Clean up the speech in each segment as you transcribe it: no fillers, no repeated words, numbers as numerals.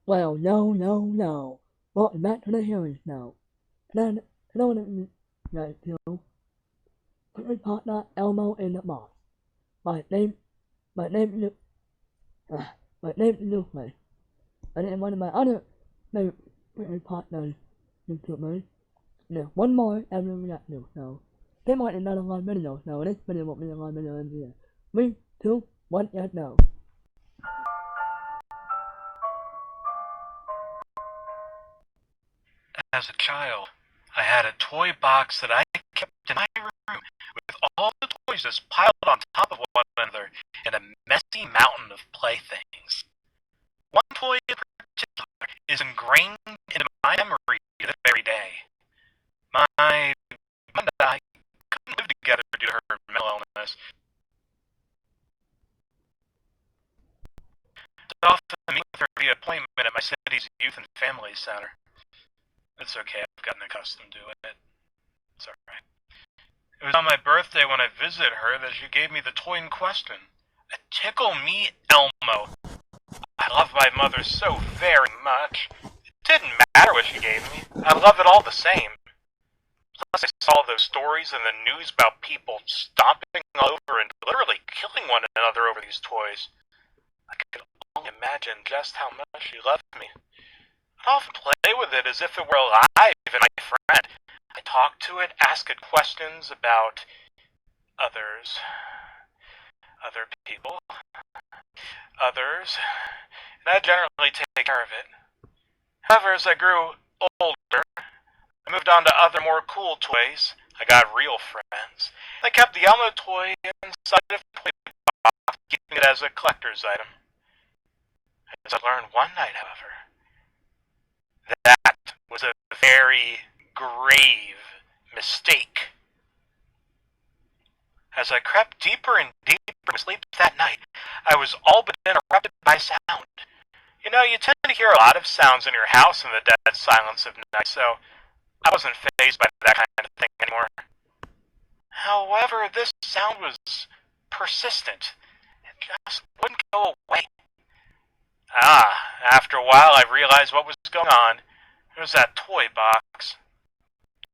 Well, no, no, no. Welcome back to the series now. Then, today what I'm going to do, Creepypasta Elmo in the Moss. My name, my name is, my name is Lucas. And in one of my other favorite Creepypasta YouTubers, there's one more ever react to, so they might another live video, so this video won't be a live video in here. 3, 2, 1, let's go. As a child, I had a toy box that I kept in my room with all the toys just piled on top of one another in a messy mountain of playthings. One toy in particular is ingrained into my memory this very day. My mom and I couldn't live together due to her mental illness. I often meet with her via appointment at my city's youth and family center. It's okay, I've gotten accustomed to it. It's alright. It was on my birthday when I visited her that she gave me the toy in question. A Tickle Me Elmo. I love my mother so very much. It didn't matter what she gave me. I love it all the same. Plus I saw those stories in the news about people stomping all over and literally killing one another over these toys. I could only imagine just how much she loved me. I'd often play with it as if it were alive and my friend. I talked to it, asked it questions about others, other people, others, and I generally take care of it. However, as I grew older, I moved on to other more cool toys. I got real friends. I kept the Elmo toy inside of the toy box, keeping it as a collector's item. As I learned one night, however, that was a very grave mistake. As I crept deeper and deeper into sleep that night, I was all but interrupted by sound. You know, you tend to hear a lot of sounds in your house in the dead silence of night, so I wasn't fazed by that kind of thing anymore. However, this sound was persistent. It just wouldn't go away. After a while I realized what was going on. It was that toy box.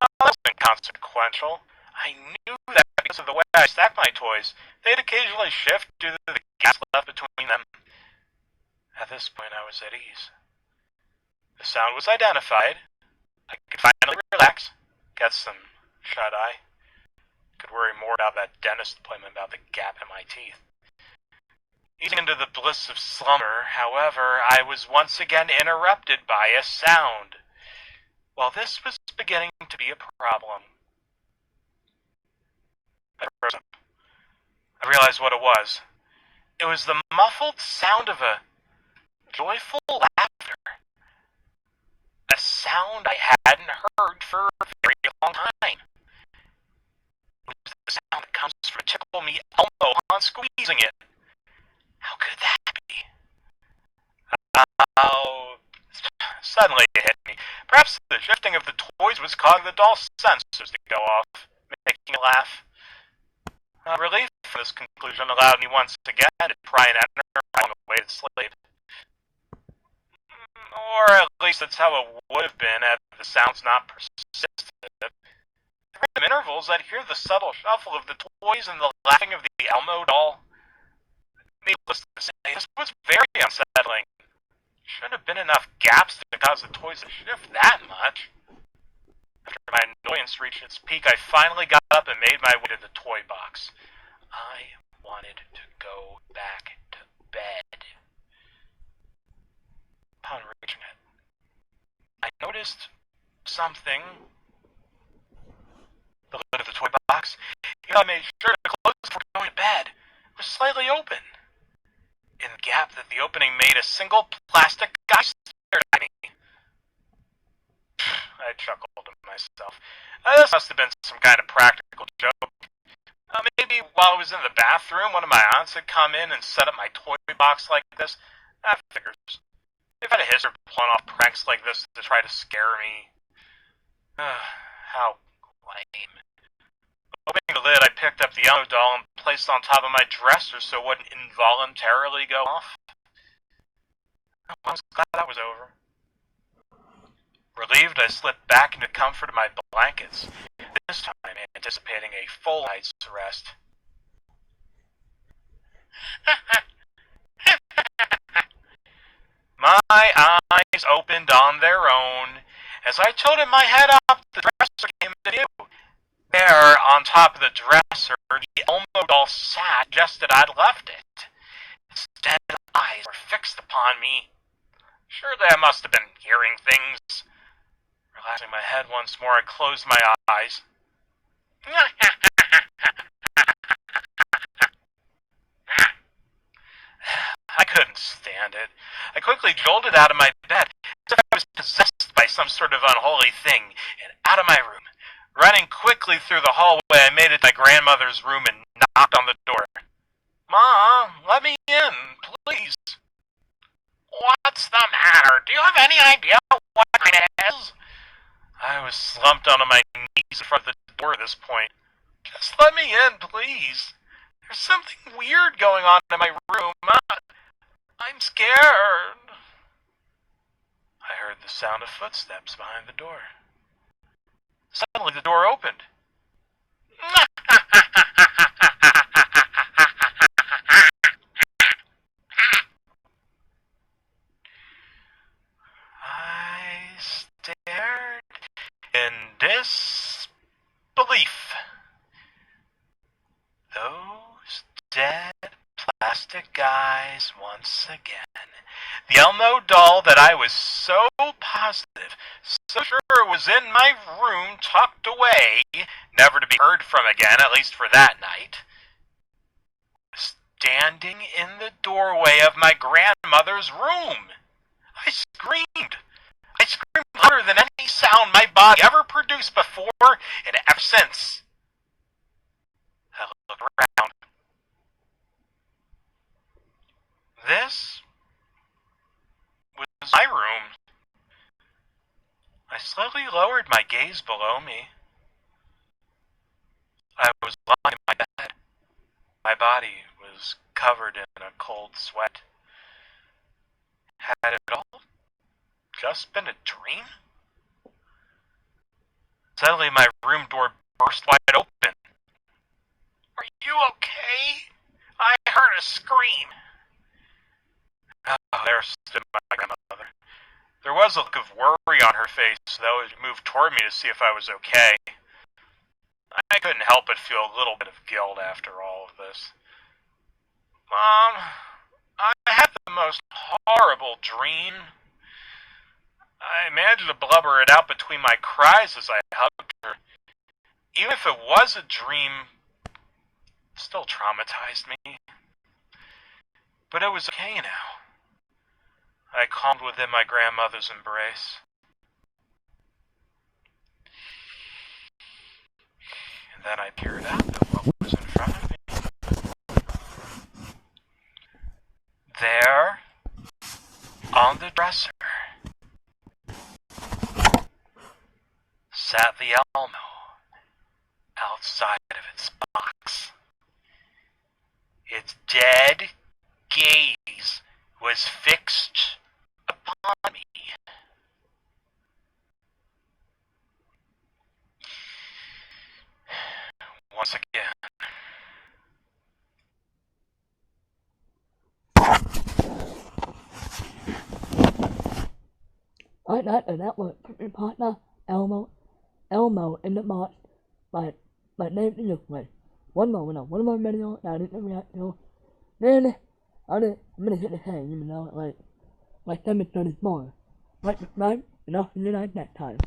That wasn't inconsequential. I knew that because of the way I stacked my toys, they'd occasionally shift due to the gaps left between them. At this point I was at ease. The sound was identified. I could finally relax, get some shut-eye. Could worry more about that dentist appointment about the gap in my teeth. Easing into the bliss of slumber, however, I was once again interrupted by a sound. Well, this was beginning to be a problem. I froze up. I realized what it was. It was the muffled sound of a joyful laughter. A sound I hadn't heard for a very long time. It was the sound that comes from Tickle Me Elmo upon squeezing it. How could that be? Suddenly it hit me. Perhaps the shifting of the toys was causing the doll's sensors to go off, making it laugh. Relief from this conclusion allowed me once again to try and enter my way to sleep. Or at least that's how it would have been had the sounds not persisted. At random intervals, I'd hear the subtle shuffle of the toys and the laughing of the Elmo doll. Needless to say, this was very unsettling. Shouldn't have been enough gaps to cause the toys to shift that much. After my annoyance reached its peak, I finally got up and made my way to the toy box. I wanted to go back to bed. Upon reaching it, I noticed something. The lid of the toy box, even though I made sure to close it before going to bed, was slightly open. In the gap that the opening made, a single plastic guy stared at me. I chuckled to myself. This must have been some kind of practical joke. Maybe while I was in the bathroom, one of my aunts had come in and set up my toy box like this. That figures. They've had a history of pulling off pranks like this to try to scare me. How lame. Opening the lid, I picked up the Elmo doll and placed it on top of my dresser so it wouldn't involuntarily go off. I was glad that it was over. Relieved, I slipped back into the comfort of my blankets, this time anticipating a full night's rest. My eyes opened on their own. As I tilted my head up, the dresser came into view. There, on top of the dresser, the Elmo doll sat just as I'd left it. Its dead eyes were fixed upon me. Surely I must have been hearing things. Relaxing my head once more, I closed my eyes. I couldn't stand it. I quickly jolted out of my bed, as if I was possessed by some sort of unholy thing, and out of my room. Running quickly through the hallway, I made it to my grandmother's room and knocked on the door. "Ma, let me in, please." "What's the matter? Do you have any idea what time it is?" I was slumped onto my knees in front of the door at this point. "Just let me in, please. There's something weird going on in my room. I'm scared." I heard the sound of footsteps behind the door. Suddenly the door opened. I stared in disbelief. Those dead plastic eyes once again. The Elmo doll that I was so positive, so sure was in my room, tucked away, never to be heard from again, at least for that night, was standing in the doorway of my grandmother's room. I screamed. I screamed louder than any sound my body ever produced before and ever since. I looked around. This was my room. I slowly lowered my gaze below me. I was lying in my bed. My body was covered in a cold sweat. Had it all just been a dream? Suddenly my room door burst wide open. "Are you okay? I heard a scream." Oh, there stood my grandmother. There was a look of worry on her face, though, as she moved toward me to see if I was okay. I couldn't help but feel a little bit of guilt after all of this. "Mom, I had the most horrible dream." I managed to blubber it out between my cries as I hugged her. Even if it was a dream, it still traumatized me. But it was okay now. I calmed within my grandmother's embrace. And then I peered out at what was in front of me. There, on the dresser, sat the Elmo, outside of its box. Its dead gaze was fixed upon me. Once again. Alright, that was Creepypasta, Elmo in the box by Davethuless. One more video that I didn't react to. Then I'm gonna hit the head, even though like 7:34. Like subscribe, and I'll see you guys next time.